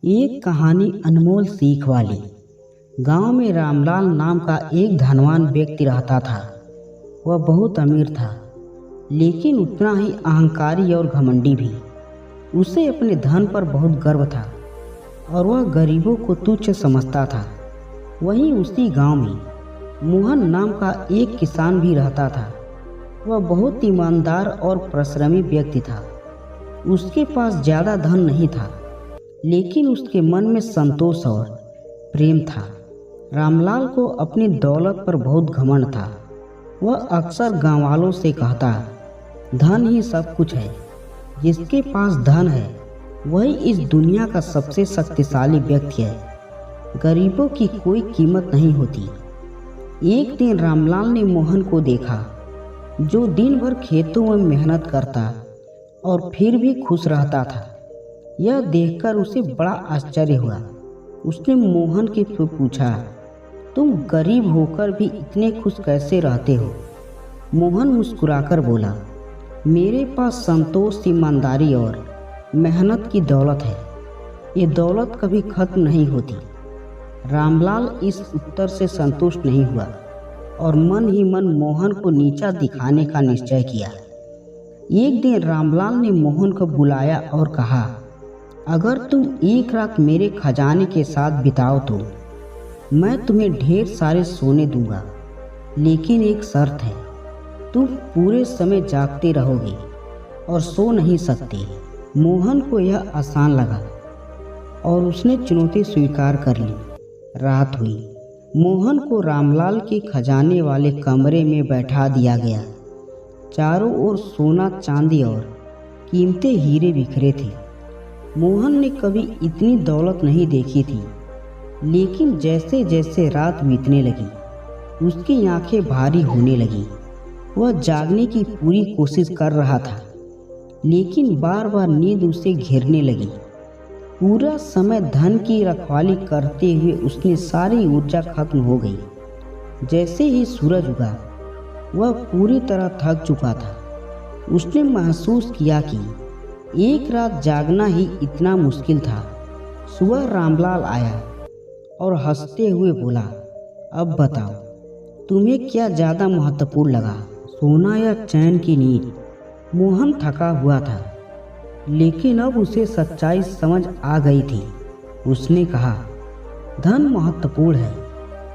एक कहानी अनमोल सीख वाली। गांव में रामलाल नाम का एक धनवान व्यक्ति रहता था। वह बहुत अमीर था, लेकिन उतना ही अहंकारी और घमंडी भी। उसे अपने धन पर बहुत गर्व था और वह गरीबों को तुच्छ समझता था। वहीं उसी गांव में मोहन नाम का एक किसान भी रहता था। वह बहुत ईमानदार और परिश्रमी व्यक्ति था। उसके पास ज़्यादा धन नहीं था, लेकिन उसके मन में संतोष और प्रेम था। रामलाल को अपनी दौलत पर बहुत घमंड था। वह अक्सर गाँव वालों से कहता, धन ही सब कुछ है। जिसके पास धन है वही इस दुनिया का सबसे शक्तिशाली व्यक्ति है। गरीबों की कोई कीमत नहीं होती। एक दिन रामलाल ने मोहन को देखा, जो दिन भर खेतों में मेहनत करता और फिर भी खुश रहता था। यह देखकर उसे बड़ा आश्चर्य हुआ। उसने मोहन के से पूछा, तुम गरीब होकर भी इतने खुश कैसे रहते हो? मोहन मुस्कुराकर बोला, मेरे पास संतोष, ईमानदारी और मेहनत की दौलत है। ये दौलत कभी खत्म नहीं होती। रामलाल इस उत्तर से संतुष्ट नहीं हुआ और मन ही मन मोहन को नीचा दिखाने का निश्चय किया। एक दिन रामलाल ने मोहन को बुलाया और कहा, अगर तुम एक रात मेरे खजाने के साथ बिताओ तो मैं तुम्हें ढेर सारे सोने दूंगा, लेकिन एक शर्त है, तुम पूरे समय जागते रहोगे और सो नहीं सकते। मोहन को यह आसान लगा और उसने चुनौती स्वीकार कर ली। रात हुई। मोहन को रामलाल के खजाने वाले कमरे में बैठा दिया गया। चारों ओर सोना, चांदी और कीमती हीरे बिखरे थे। मोहन ने कभी इतनी दौलत नहीं देखी थी, लेकिन जैसे जैसे रात बीतने लगी उसकी आंखें भारी होने लगी। वह जागने की पूरी कोशिश कर रहा था, लेकिन बार बार नींद उसे घेरने लगी। पूरा समय धन की रखवाली करते हुए उसकी सारी ऊर्जा खत्म हो गई। जैसे ही सूरज उगा वह पूरी तरह थक चुका था। उसने महसूस किया कि एक रात जागना ही इतना मुश्किल था। सुबह रामलाल आया और हंसते हुए बोला, अब बताओ, तुम्हें क्या ज़्यादा महत्वपूर्ण लगा, सोना या चैन की नींद? मोहन थका हुआ था, लेकिन अब उसे सच्चाई समझ आ गई थी। उसने कहा, धन महत्वपूर्ण है,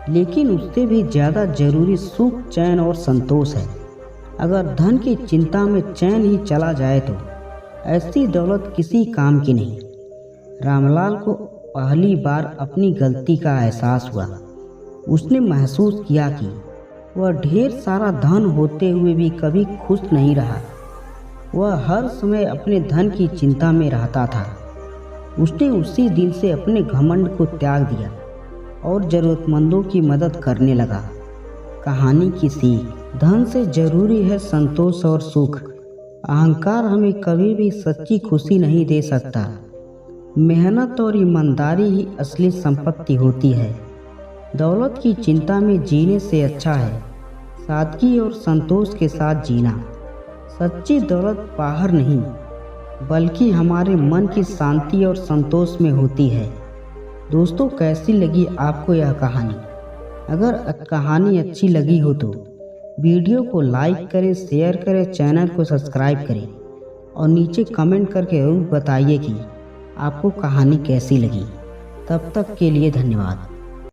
लेकिन उससे भी ज़्यादा जरूरी सुख, चैन और संतोष है। अगर धन की चिंता में चैन ही चला जाए तो ऐसी दौलत किसी काम की नहीं। रामलाल को पहली बार अपनी गलती का एहसास हुआ। उसने महसूस किया कि वह ढेर सारा धन होते हुए भी कभी खुश नहीं रहा। वह हर समय अपने धन की चिंता में रहता था। उसने उसी दिन से अपने घमंड को त्याग दिया और ज़रूरतमंदों की मदद करने लगा। कहानी की सीख, धन से जरूरी है संतोष और सुख। अहंकार हमें कभी भी सच्ची खुशी नहीं दे सकता। मेहनत और ईमानदारी ही असली संपत्ति होती है। दौलत की चिंता में जीने से अच्छा है सादगी और संतोष के साथ जीना। सच्ची दौलत बाहर नहीं, बल्कि हमारे मन की शांति और संतोष में होती है। दोस्तों, कैसी लगी आपको यह कहानी? अगर कहानी अच्छी लगी हो तो वीडियो को लाइक करें, शेयर करें, चैनल को सब्सक्राइब करें और नीचे कमेंट करके जरूर बताइए कि आपको कहानी कैसी लगी। तब तक के लिए धन्यवाद।